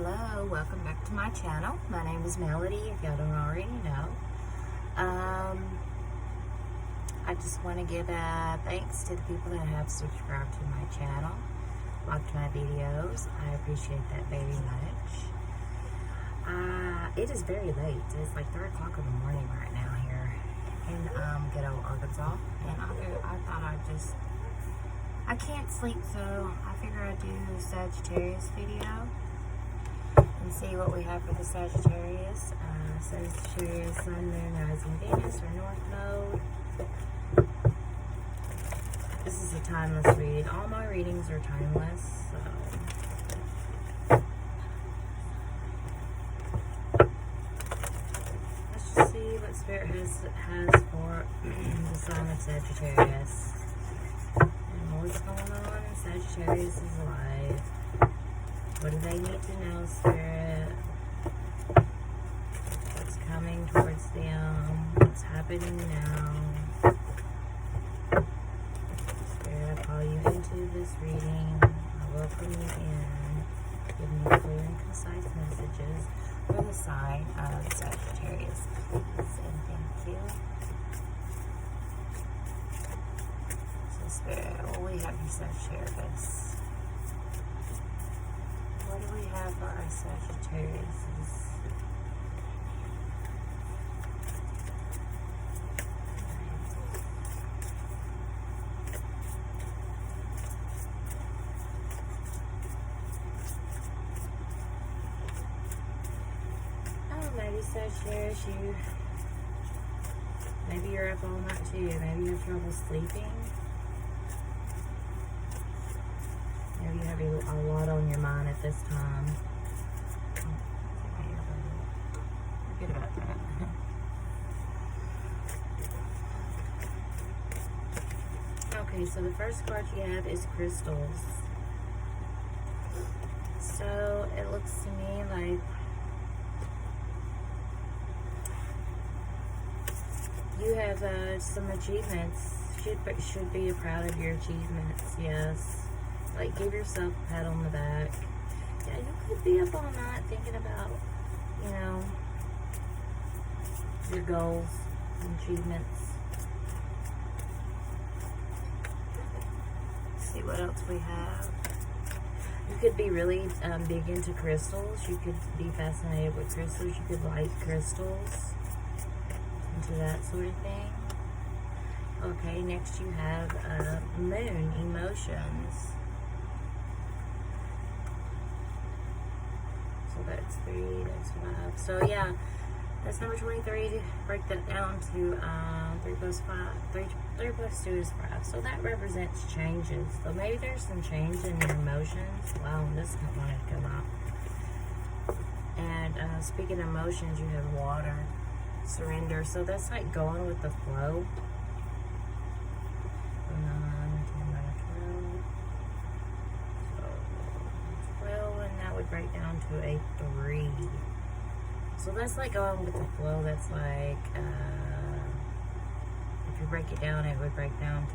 Hello, welcome back to my channel. My name is Melody, if y'all don't already know. I just want to give thanks to the people that have subscribed to my channel, liked my videos. I appreciate that very much. It is very late. It's like 3 o'clock in the morning right now here in ghetto Arkansas. And I thought I can't sleep, so I figure I'd do a Sagittarius video and see what we have for the Sagittarius. Sagittarius, Sun, Moon, Rising, Venus, or North Node. This is a timeless read. All my readings are timeless, so let's just see what Spirit has for the sign of Sagittarius. And what's going on in Sagittarius' life? What do they need to know, Spirit? What's coming towards them? What's happening now? Spirit, I call you into this reading. I welcome you in. Give me clear and concise messages for the sign of Sagittarius, please, and thank you. So, Spirit, what do we have for Sagittarius? What do we have for our Sagittarius? Oh, maybe Sagittarius, maybe you're up all night too. Maybe you have trouble sleeping. Maybe you have a lot on your mind at this time. Forget about that. Okay, so the first card you have is crystals. So it looks to me like you have some achievements. Should be proud of your achievements, yes. Like, give yourself a pat on the back. Yeah, you could be up all night thinking about, your goals and achievements. Let's see what else we have. You could be really big into crystals. You could be fascinated with crystals. You could like crystals. Into that sort of thing. Okay, next you have Moon, emotions. So that's 3, that's 5. So yeah, that's number 23. To break that down to 3 plus 5. 3 plus 2 is 5. So that represents changes. So maybe there's some change in your emotions. Wow, this one wanted to come up. And speaking of emotions, you have water, surrender. So that's like going with the flow. 9, 10, 11, 12. So 12, and that would break down to a 3. So that's like going with the flow. That's like, if you break it down, it would break down to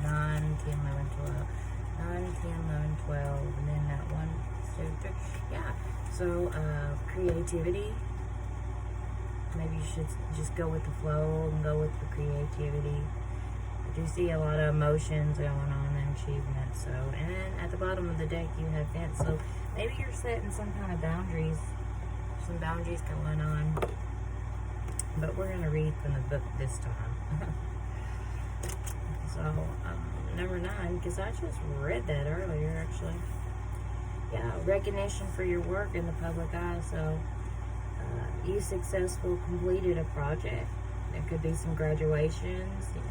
9, 10, 11, 12. 9, 10, 11, 12, and then that 1, 2, 3. Yeah, so creativity. Maybe you should just go with the flow and go with the creativity. I do see a lot of emotions going on and achievements. So, and then at the bottom of the deck you have fence. So maybe you're setting some kind of boundaries, some boundaries going on. But we're going to read from the book this time. So, number 9, because I just read that earlier actually. Yeah, recognition for your work in the public eye. So, you successfully completed a project. There could be some graduations and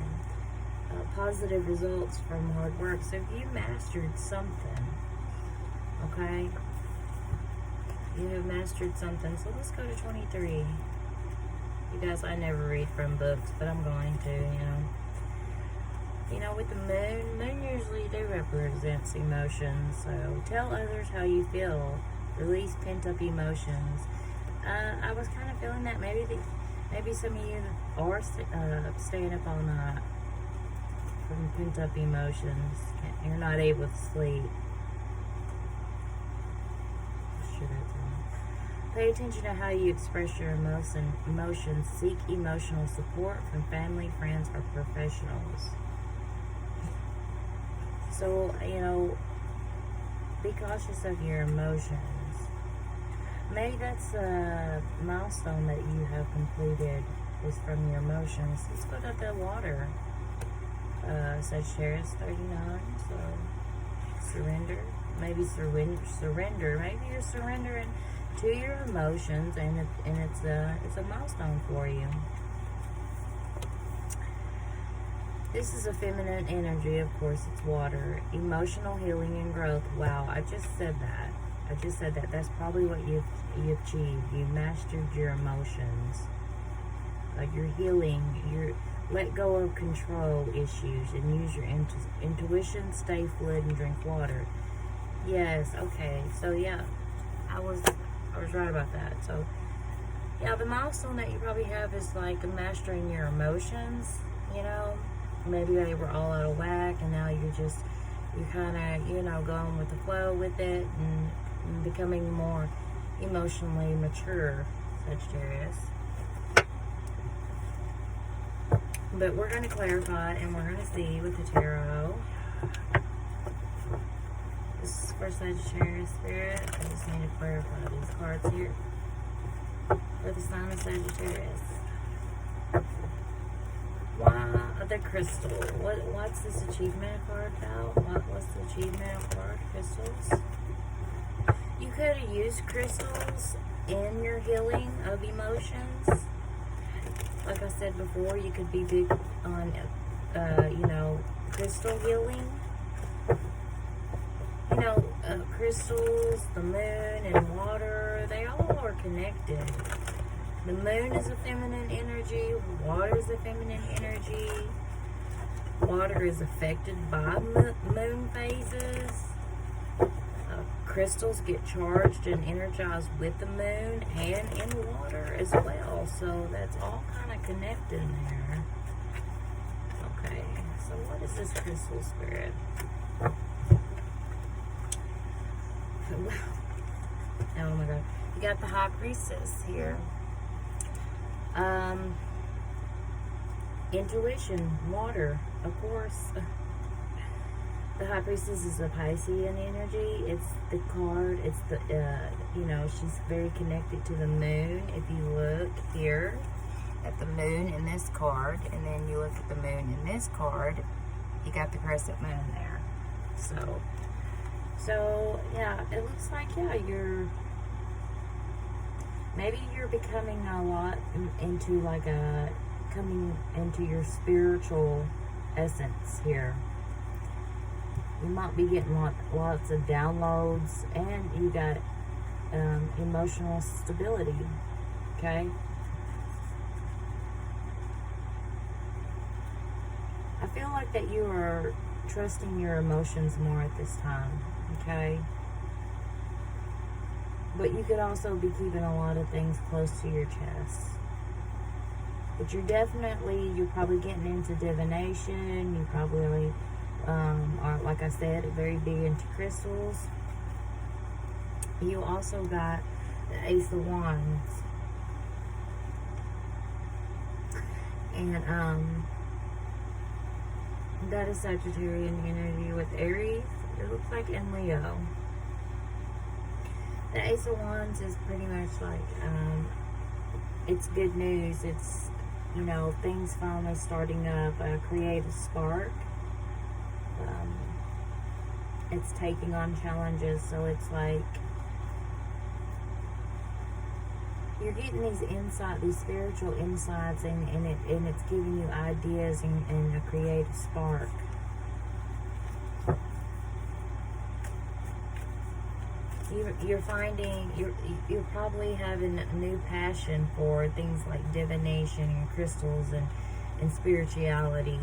positive results from hard work. So if you mastered something, okay, you have mastered something. So let's go to 23. You guys, I never read from books, but I'm going to, with the moon usually do represents emotions. So tell others how you feel. Release pent-up emotions. I was kind of feeling that maybe some of you are staying up all night from pent-up emotions. You're not able to sleep. Should Pay attention to how you express your emotions. Seek emotional support from family, friends, or professionals. So, you know, be cautious of your emotions. Maybe that's a milestone that you have completed is from your emotions. Let's go to the water. Sagittarius 39. So, surrender. Maybe surrender. Maybe you're surrendering to your emotions, and it's a milestone for you. This is a feminine energy, of course. It's water, emotional healing and growth. Wow, I just said that. That's probably what you've achieved. You mastered your emotions. You're healing. You're let go of control issues and use your intuition. Stay fluid and drink water. Yes. Okay. So yeah, I was right about that. So yeah, the milestone that you probably have is like mastering your emotions. You know, maybe they were all out of whack, and now you're kind of, you know, going with the flow with it and becoming more emotionally mature, Sagittarius. But we're going to clarify, and we're going to see with the tarot. This is for Sagittarius Spirit. I just need to clarify these cards here for the sign of Sagittarius. Why the crystal? What's this achievement card about? What's the achievement card? Crystals. You could have used crystals in your healing of emotions. Like I said before, you could be big on, you know, crystal healing. You know, crystals, the moon, and water, they all are connected. The moon is a feminine energy. Water is a feminine energy. Water is affected by moon phases. Crystals get charged and energized with the moon and in water as well. So that's all kind of connected there. Okay, so what is this crystal spirit? Oh my god. You got the High Priestess here. Intuition, water, of course. The High Priestess is a Piscean energy. It's the card. It's the, you know, she's very connected to the moon. If you look here at the moon in this card, and then you look at the moon in this card, you got the crescent moon there. So yeah, it looks like, yeah, maybe you're becoming a lot into coming into your spiritual essence here. You might be getting lots of downloads, and you got emotional stability, okay? I feel like that you are trusting your emotions more at this time, okay? But you could also be keeping a lot of things close to your chest. But you're probably getting into divination. You probably are, like I said, very big into crystals. You also got the Ace of Wands. And that is Sagittarian energy with Aries, it looks like, and Leo. The Ace of Wands is pretty much like, it's good news. It's, you know, things finally starting up, a creative spark. It's taking on challenges, so it's like you're getting these insights, these spiritual insights, and it's giving you ideas and a creative spark. You're finding, you're probably having a new passion for things like divination and crystals and spirituality.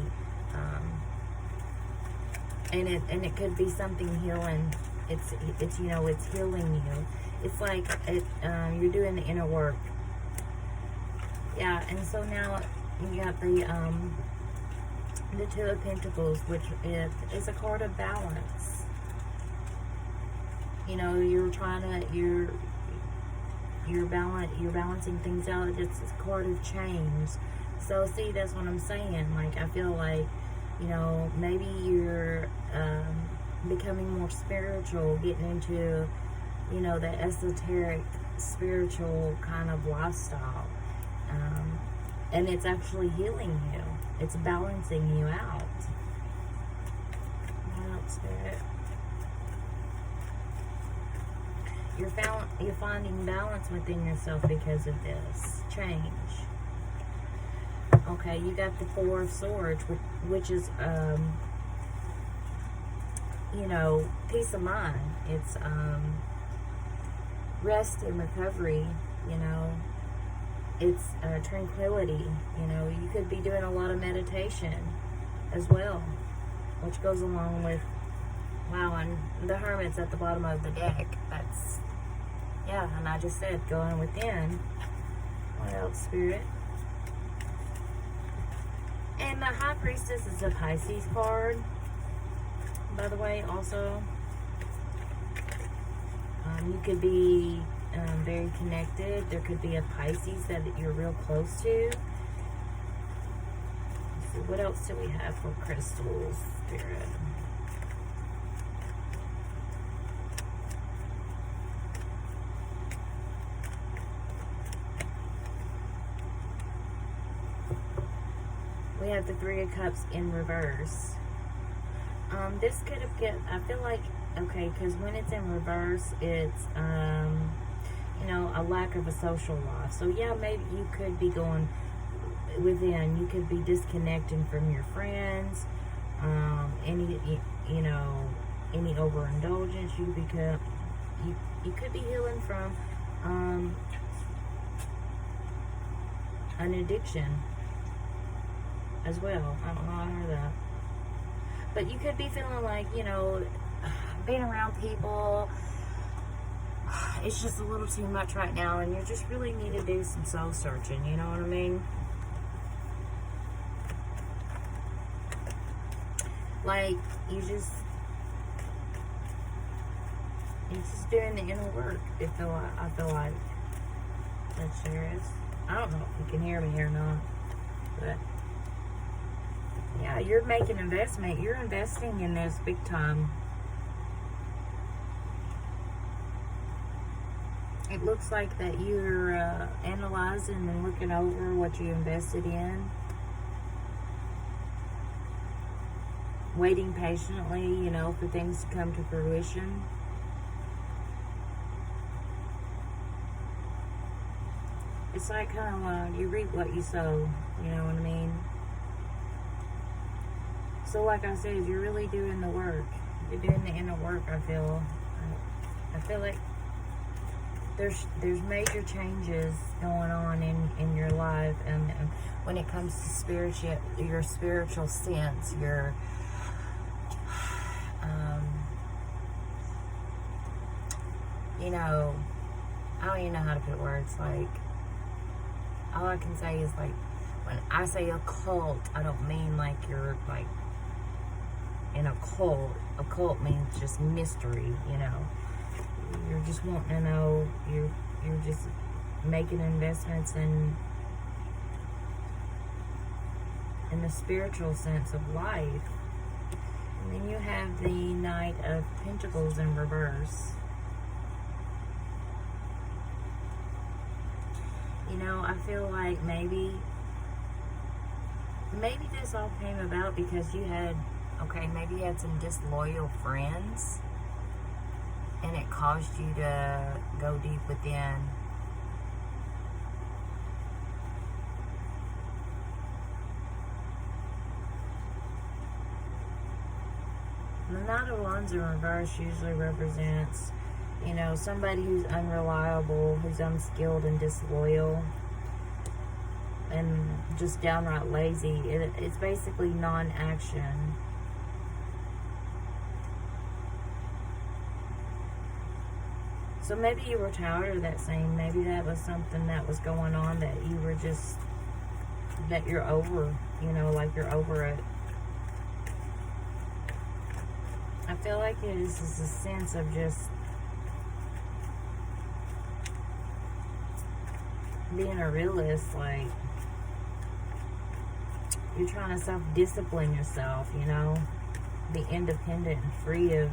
And it could be something healing. It's you know, it's healing you. It's like you're doing the inner work. Yeah, and so now you got the Two of Pentacles, which is a card of balance. You know, you're you're balancing things out. It's a card of change. So see, that's what I'm saying. Like, I feel like, you know, maybe you're becoming more spiritual, getting into, you know, the esoteric spiritual kind of lifestyle. And it's actually healing you. It's balancing you out. What else, Spirit? You're finding balance within yourself because of this change. Okay, you got the Four of Swords, which is, you know, peace of mind. It's rest and recovery, you know. It's tranquility, you know. You could be doing a lot of meditation as well, which goes along with, wow, and the Hermit's at the bottom of the deck. That's, yeah, and I just said going within. What else, Spirit? And the High Priestess is a Pisces card, by the way, also. You could be very connected. There could be a Pisces that you're real close to. Let's see, what else do we have for crystals, Spirit? We have the Three of Cups in reverse. This could have I feel like, okay, because when it's in reverse, it's, you know, a lack of a social life. So, yeah, maybe you could be going within. You could be disconnecting from your friends. Any, you know, any overindulgence. You could be healing from an addiction as well. I don't know, I heard that. But you could be feeling like, you know, being around people, it's just a little too much right now, and you just really need to do some soul searching, you know what I mean? Like, you're just doing the inner work. I feel like that's serious. I don't know if you can hear me or not, but yeah, you're making investment. You're investing in this big time. It looks like that you're analyzing and looking over what you invested in. Waiting patiently, you know, for things to come to fruition. It's like kind of you reap what you sow, you know what I mean? So like I said, you're really doing the work. You're doing the inner work, I feel. I feel like there's major changes going on in your life, and when it comes to your spiritual sense, your you know, I don't even know how to put words. Like, all I can say is, like, when I say occult, I don't mean like you're like in a cult. A cult means just mystery, you know. You're just wanting to know. You're just making investments in the spiritual sense of life. And then you have the Knight of Pentacles in reverse. You know, I feel like maybe this all came about because you had, maybe you had some disloyal friends, and it caused you to go deep within. The Knight of Wands in reverse usually represents, you know, somebody who's unreliable, who's unskilled and disloyal, and just downright lazy. It's basically non-action. So maybe you were tired of that saying. Maybe that was something that was going on that you were just, that you're over, you know, like you're over it. I feel like this is a sense of just being a realist, like, you're trying to self-discipline yourself, you know, be independent and free of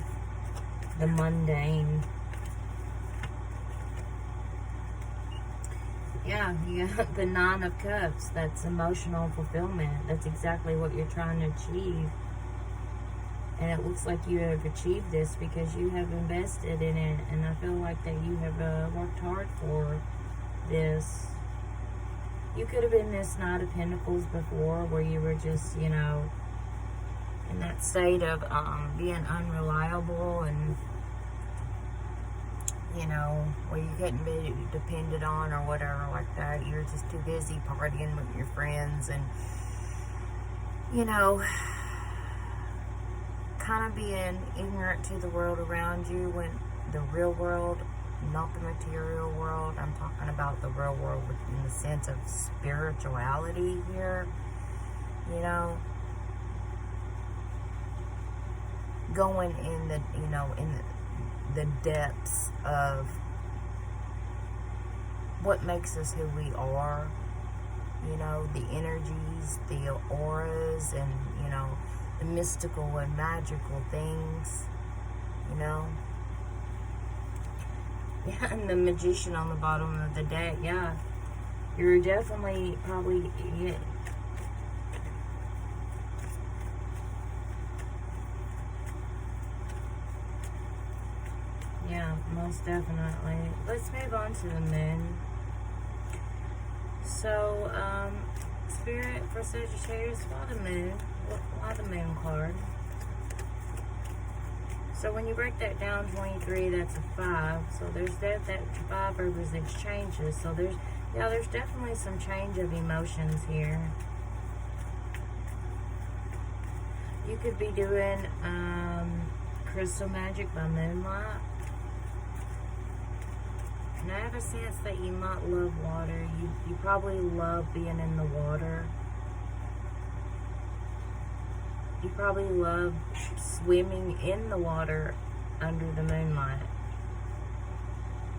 the mundane. Yeah, you got the Nine of Cups. That's emotional fulfillment. That's exactly what you're trying to achieve. And it looks like you have achieved this because you have invested in it. And I feel like that you have worked hard for this. You could have been this Knight of Pentacles before, where you were just, you know, in that state of being unreliable and, you know, where you couldn't be depended on or whatever like that. You're just too busy partying with your friends and, you know, kind of being ignorant to the world around you, when the real world, not the material world. I'm talking about the real world in the sense of spirituality here, you know, going in the, you know, in the depths of what makes us who we are, you know, the energies, the auras, and, you know, the mystical and magical things, you know. Yeah, and the Magician on the bottom of the deck, yeah. You're definitely probably, yeah, most definitely. Let's move on to the Moon. So, Spirit for Sagittarius, why the Moon? Why the Moon card? So when you break that down, 23, that's a 5. So there's that 5 represents changes. So there's definitely some change of emotions here. You could be doing Crystal Magic by Moonlight. And I have a sense that you might love water. You probably love being in the water. You probably love swimming in the water under the moonlight.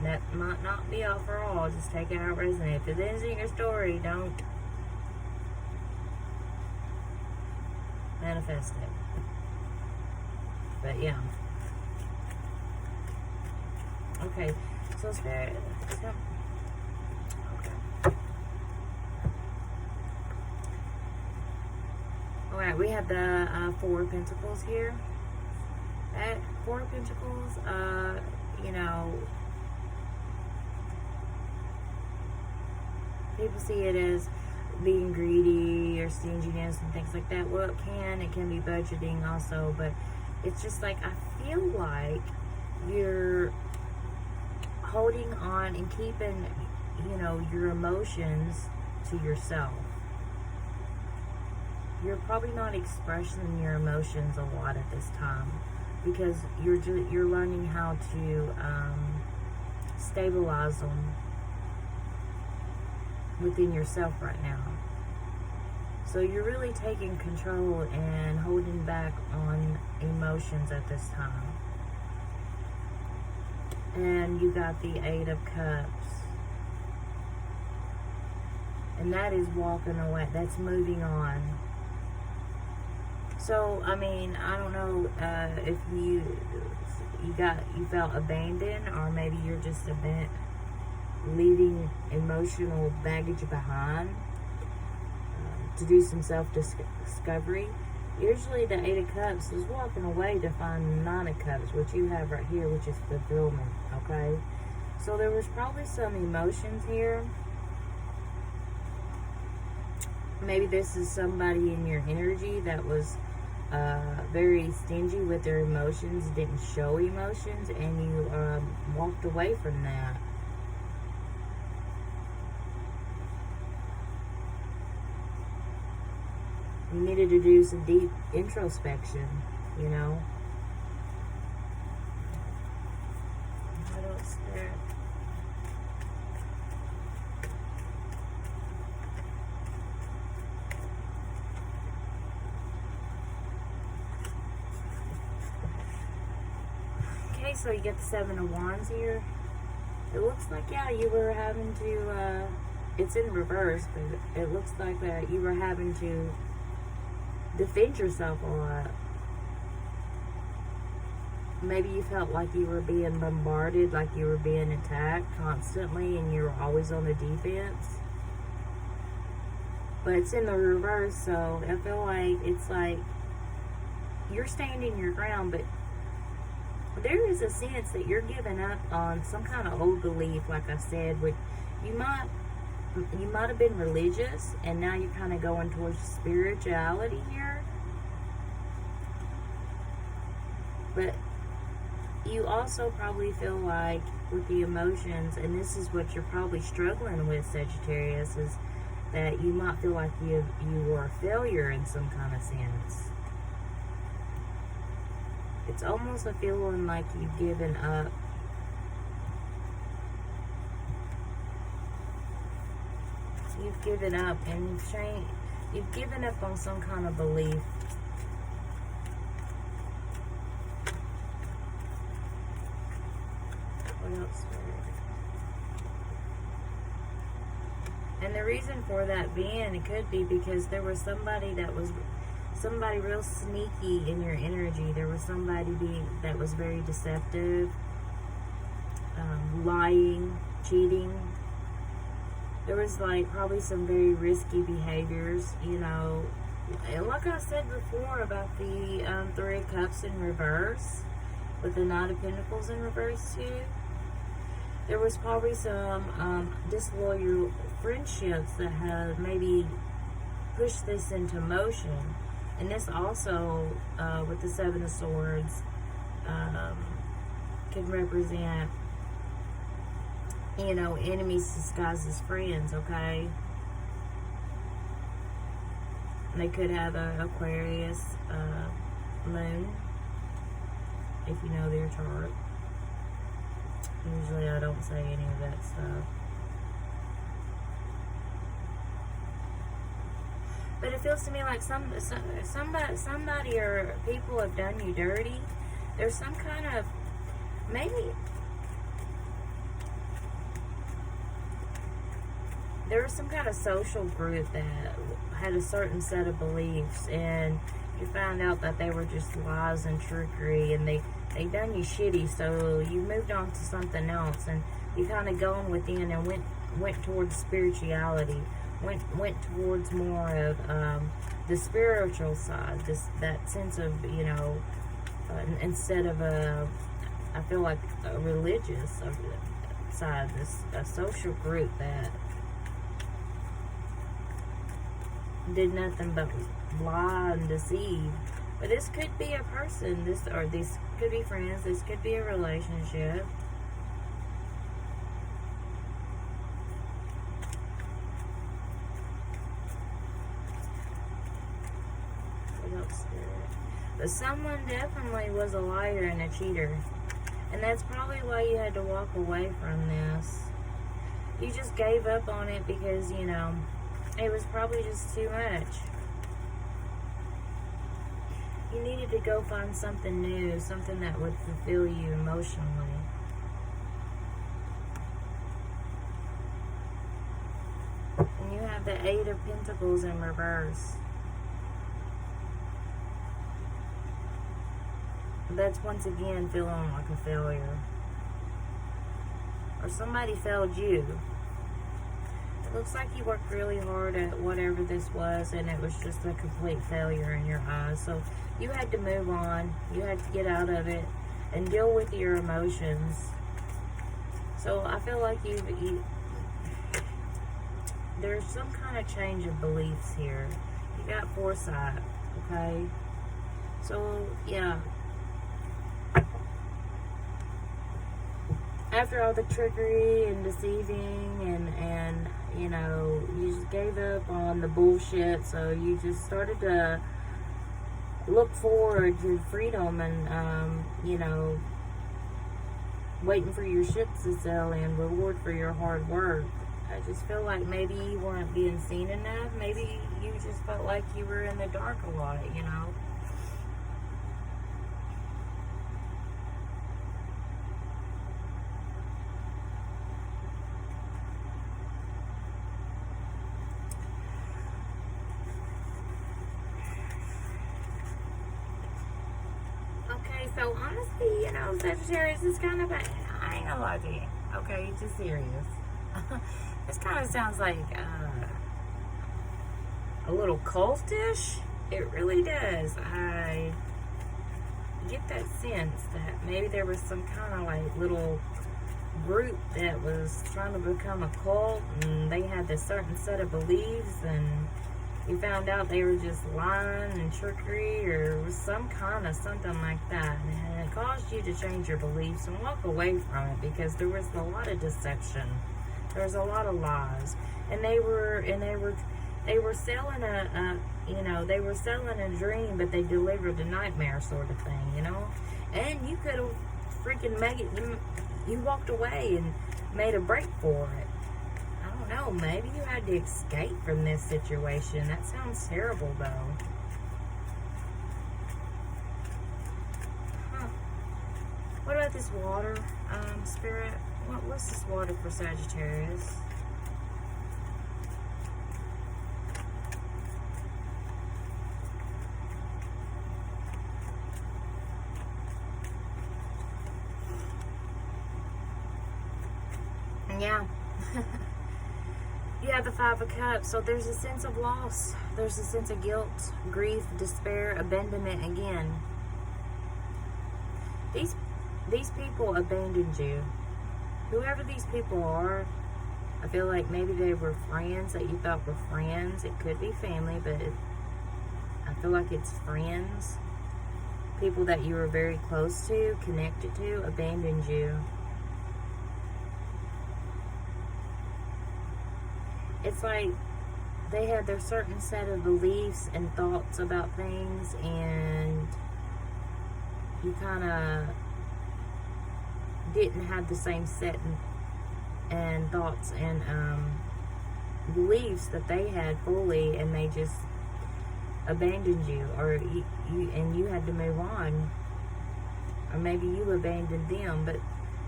That might not be all for all. Just take it how it resonates. If it isn't your story, don't manifest it. But yeah. Okay. So Spirit. Alright, we have the Four of Pentacles here. That Four of Pentacles, you know, people see it as being greedy or stinginess and things like that. Well, it can be budgeting also, but it's just like, I feel like you're holding on and keeping, you know, your emotions to yourself. You're probably not expressing your emotions a lot at this time because you're learning how to stabilize them within yourself right now. So you're really taking control and holding back on emotions at this time. And you got the Eight of Cups. And that is walking away. That's moving on. So, I mean, I don't know if you felt abandoned, or maybe you're just leaving emotional baggage behind to do some self-discovery. Usually the Eight of Cups is walking away to find the Nine of Cups, which you have right here, which is fulfillment, okay? So there was probably some emotions here. Maybe this is somebody in your energy that was very stingy with their emotions, didn't show emotions, and you walked away from that. You needed to do some deep introspection, you know. What else there? Okay, so you get the Seven of Wands here. It looks like, yeah, you were having to it's in reverse, but it looks like that you were having to defend yourself a lot. Maybe you felt like you were being bombarded, like you were being attacked constantly, and you were always on the defense. But it's in the reverse, so I feel like it's like you're standing your ground, but there is a sense that you're giving up on some kind of old belief, like I said, which you might have been religious, and now you're kind of going towards spirituality here. But you also probably feel like with the emotions, and this is what you're probably struggling with, Sagittarius, is that you might feel like you were a failure in some kind of sense. It's almost a feeling like you've given up. You've given up, and you've given up on some kind of belief. What else? And the reason for that being, it could be because there was somebody real sneaky in your energy. There was somebody that was very deceptive, lying, cheating. There was like probably some very risky behaviors, you know. And like I said before about the Three of Cups in reverse, with the Knight of Pentacles in reverse too. There was probably some disloyal friendships that have maybe pushed this into motion. And this also, with the Seven of Swords, could represent, you know, enemies disguised as friends, okay? They could have an Aquarius moon, if you know their chart. Usually I don't say any of that stuff. But it feels to me like somebody or people have done you dirty. There's some kind of, maybe, there was some kind of social group that had a certain set of beliefs, and you found out that they were just lies and trickery, and they done you shitty, so you moved on to something else, and you kind of gone within and went towards spirituality, went towards more of the spiritual side, that sense of, you know, instead of I feel like a religious side, a social group that did nothing but lie and deceive. But this could be a person, this could be friends, this could be a relationship. But someone definitely was a liar and a cheater. And that's probably why you had to walk away from this. You just gave up on it because, you know, it was probably just too much. You needed to go find something new, something that would fulfill you emotionally. And you have the Eight of Pentacles in reverse. That's once again feeling like a failure. Or somebody failed you. It looks like you worked really hard at whatever this was, and it was just a complete failure in your eyes. So you had to move on. You had to get out of it and deal with your emotions. So I feel like there's some kind of change of beliefs here. You got foresight, okay? So, yeah. After all the trickery and deceiving and you know, you just gave up on the bullshit, so you just started to look forward to freedom and, you know, waiting for your ships to sail in, reward for your hard work. I just feel like maybe you weren't being seen enough. Maybe you just felt like you were in the dark a lot, you know. so honestly, you know, Sagittarius is kind of I ain't gonna lie to you. Okay, just serious. This kind of sounds like a little cultish. It really does. I get that sense that maybe there was some kind of like little group that was trying to become a cult, and they had this certain set of beliefs, and you found out they were just lying and trickery, or it was some kind of something like that, and it caused you to change your beliefs and walk away from it, because there was a lot of deception. There was a lot of lies, and they were selling they were selling a dream, but they delivered a nightmare sort of thing, you know. And you could have freaking made it. You walked away and made a break for it. I don't know. Maybe you had to escape from this situation. That sounds terrible, though. Huh. What about this water, Spirit? What's this water for Sagittarius? Yeah. You have the Five of Cups, so there's a sense of loss. There's a sense of guilt, grief, despair, abandonment again. These people abandoned you. Whoever these people are, I feel like maybe they were friends that you thought were friends. It could be family, but I feel like it's friends. People that you were very close to, connected to, abandoned you. It's like they had their certain set of beliefs and thoughts about things, and you kind of didn't have the same set and thoughts and beliefs that they had fully, and they just abandoned you, or you had to move on, or maybe you abandoned them. But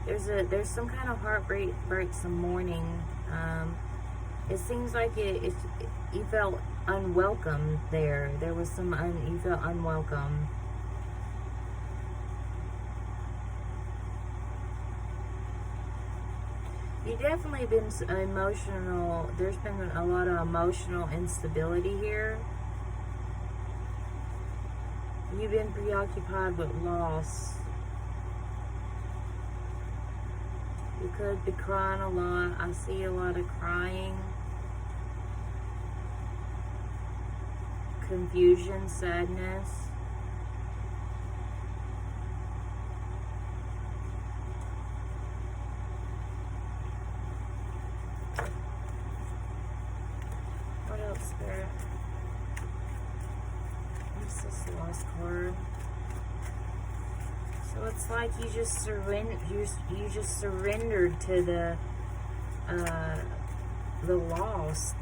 there's some kind of heartbreak, some mourning. It seems like you felt unwelcome there. There was you felt unwelcome. You definitely been emotional. There's been a lot of emotional instability here. You've been preoccupied with loss. You could be crying a lot. I see a lot of crying. Confusion, sadness. What else, Spirit? What's this last card? So it's like you just surrendered to the loss,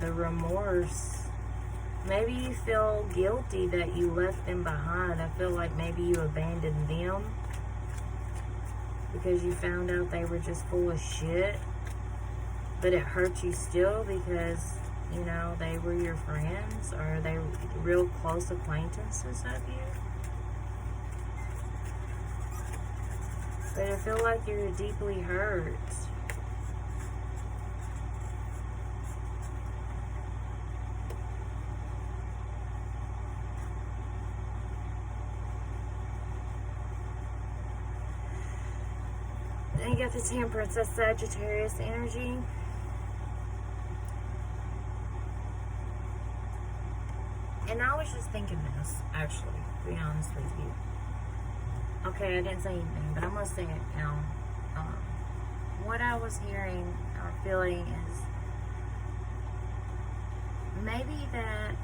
the remorse. Maybe you feel guilty that you left them behind. I feel like maybe you abandoned them because you found out they were just full of shit. But it hurt you still because, you know, they were your friends, or they were real close acquaintances of you. But I feel like you're deeply hurt. Then you got the Temperance, that's Sagittarius energy. And I was just thinking this, actually, to be honest with you. Okay, I didn't say anything, but I'm going to say it now. What I was hearing or feeling is maybe that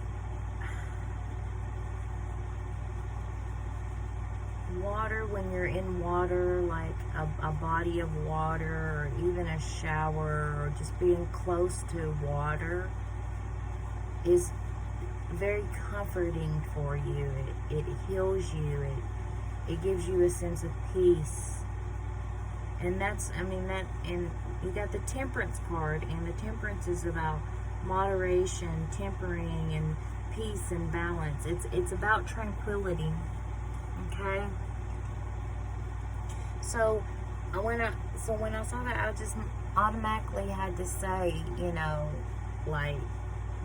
water, when you're in water, like a body of water, or even a shower, or just being close to water, is very comforting for you. It heals you. It gives you a sense of peace. And and you got the Temperance card, and the Temperance is about moderation, tempering, and peace and balance. It's about tranquility. Okay? So when I saw that, I just automatically had to say, you know, like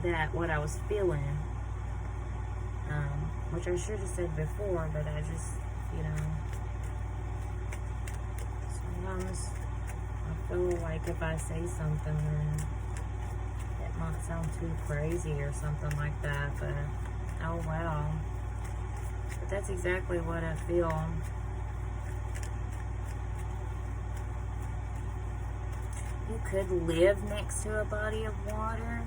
that what I was feeling. Which I should have said before, but I just, you know, sometimes I feel like if I say something, then it might sound too crazy or something like that, but oh well. But that's exactly what I feel. You could live next to a body of water.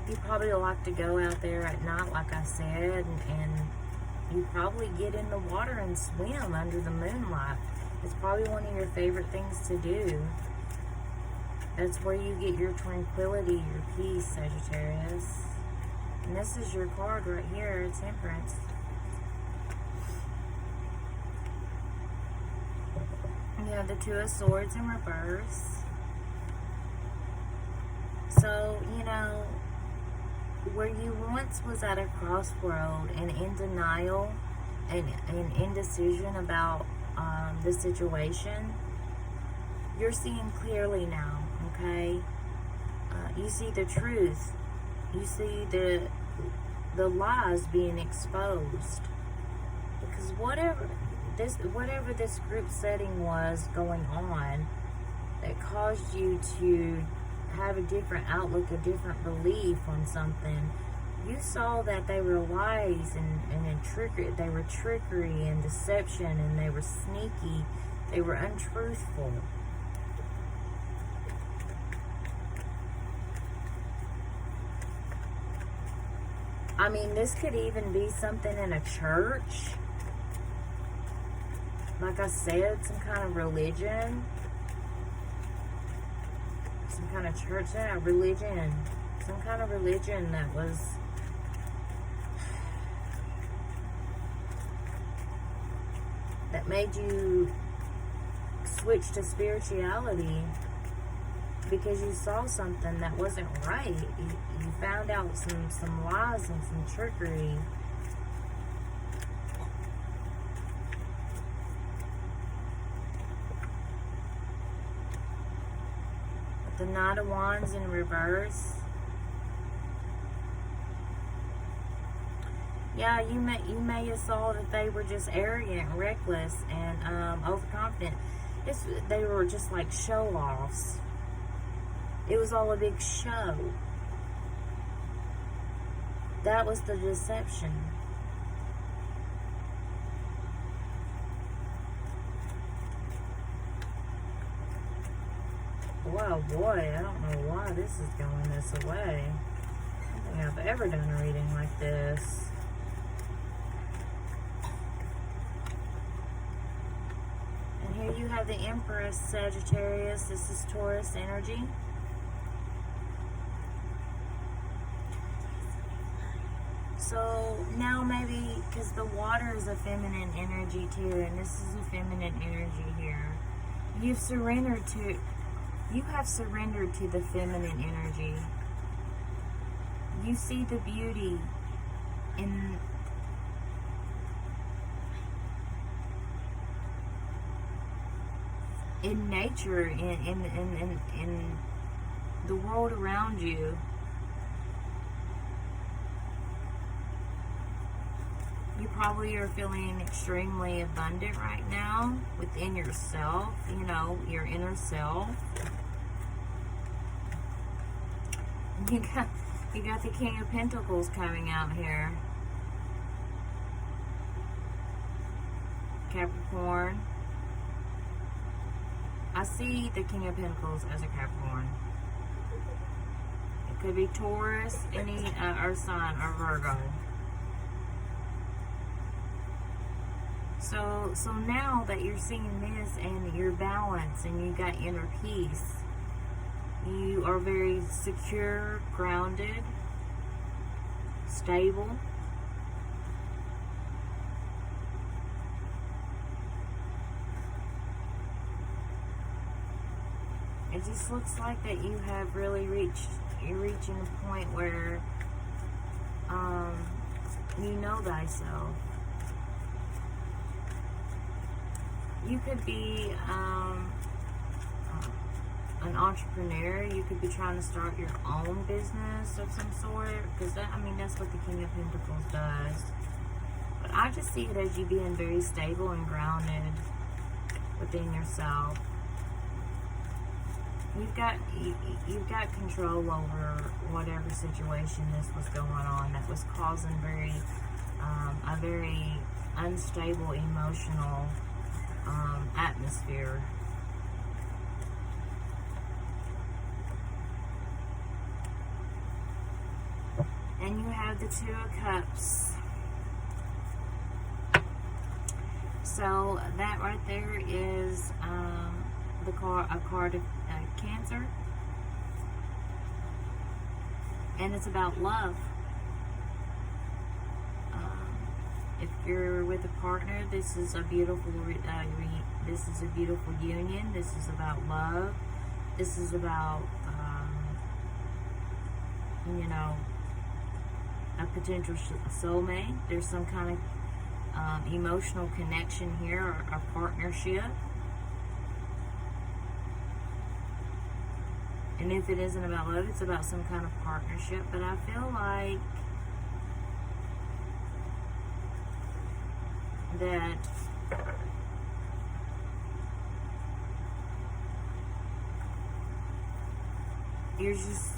You probably like to go out there at night, like I said, and you probably get in the water and swim under the moonlight. It's probably one of your favorite things to do. That's where you get your tranquility, your peace, Sagittarius. And this is your card right here, Temperance. You have the Two of Swords in reverse. So, you know, where you once was at a crossroad and in denial and indecision about the situation, you're seeing clearly now, okay? You see the truth. You see the lies being exposed. Because whatever this group setting was going on that caused you to have a different outlook, a different belief on something, you saw that they were lies and trickery. They were trickery and deception, and they were sneaky. They were untruthful. I mean, this could even be something in a church. Like I said, some kind of religion. Some kind of church, yeah, religion. Some kind of religion that was that made you switch to spirituality because you saw something that wasn't right. You found out some lies and some trickery. The Knight of Wands in reverse. Yeah, you may have saw that they were just arrogant, reckless, and overconfident. They were just like show-offs. It was all a big show. That was the deception. Wow, boy, I don't know why this is going this way. I don't think I've ever done a reading like this. And here you have the Empress, Sagittarius. This is Taurus energy. So now maybe, because the water is a feminine energy too, and this is a feminine energy here. You have surrendered to the feminine energy. You see the beauty in nature, in the world around you. You probably are feeling extremely abundant right now within yourself, you know, your inner self. You got the King of Pentacles coming out here. Capricorn. I see the King of Pentacles as a Capricorn. It could be Taurus, any earth sign, or Virgo. So now that you're seeing this and you're balanced and you got inner peace, you are very secure, grounded, stable. it just looks like that you have really you're reaching a point where you know thyself. You could be an entrepreneur. You could be trying to start your own business of some sort, because that, I mean, that's what the King of Pentacles does. But I just see it as you being very stable and grounded within yourself. You've got control over whatever situation this was going on that was causing a very unstable emotional atmosphere. And you have the Two of Cups. So that right there is a card of Cancer. And it's about love. If you're with a partner, this is a beautiful this is a beautiful union. This is about love. This is about you know, a potential soulmate. There's some kind of emotional connection here, or a partnership. And if it isn't about love, it's about some kind of partnership. But I feel like that you're just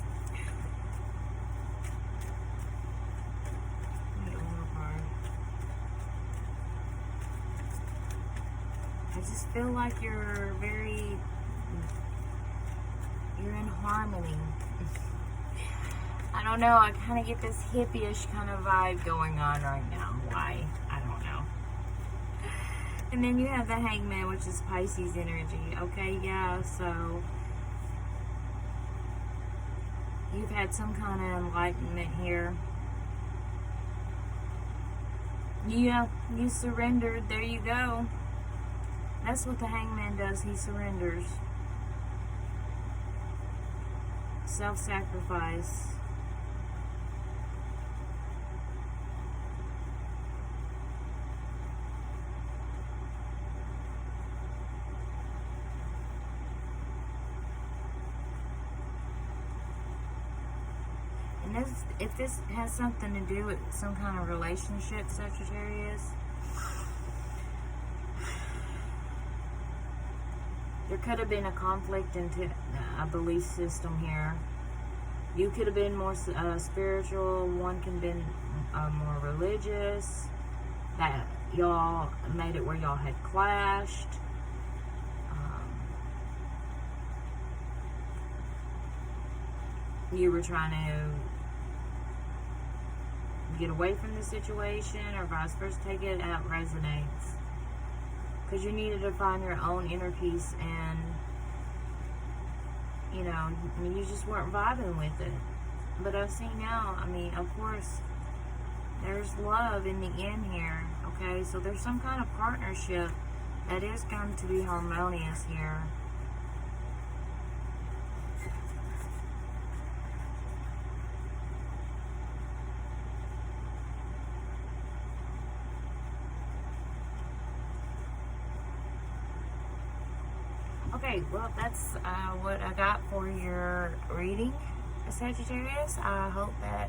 I just feel like you're in harmony. I don't know, I kind of get this hippie-ish kind of vibe going on right now. Why? I don't know. And then you have the Hangman, which is Pisces energy. Okay, yeah, so you've had some kind of enlightenment here. Yeah, you surrendered. There you go. That's what the Hangman does. He surrenders. Self-sacrifice. And if this has something to do with some kind of relationship, Sagittarius, there could have been a conflict into a belief system here. You could have been more spiritual. One could have been more religious. That y'all made it where y'all had clashed. You were trying to get away from the situation, or vice versa. Take it how it resonates. Because you needed to find your own inner peace, and you know, you just weren't vibing with it. But I see now, I mean, of course, there's love in the end here, okay? So there's some kind of partnership that is going to be harmonious here. Okay, well, that's what I got for your reading, Sagittarius. I hope that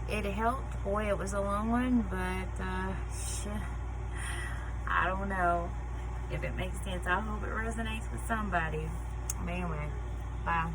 it helped. Boy, it was a long one, but I don't know if it makes sense. I hope it resonates with somebody. Anyway, bye.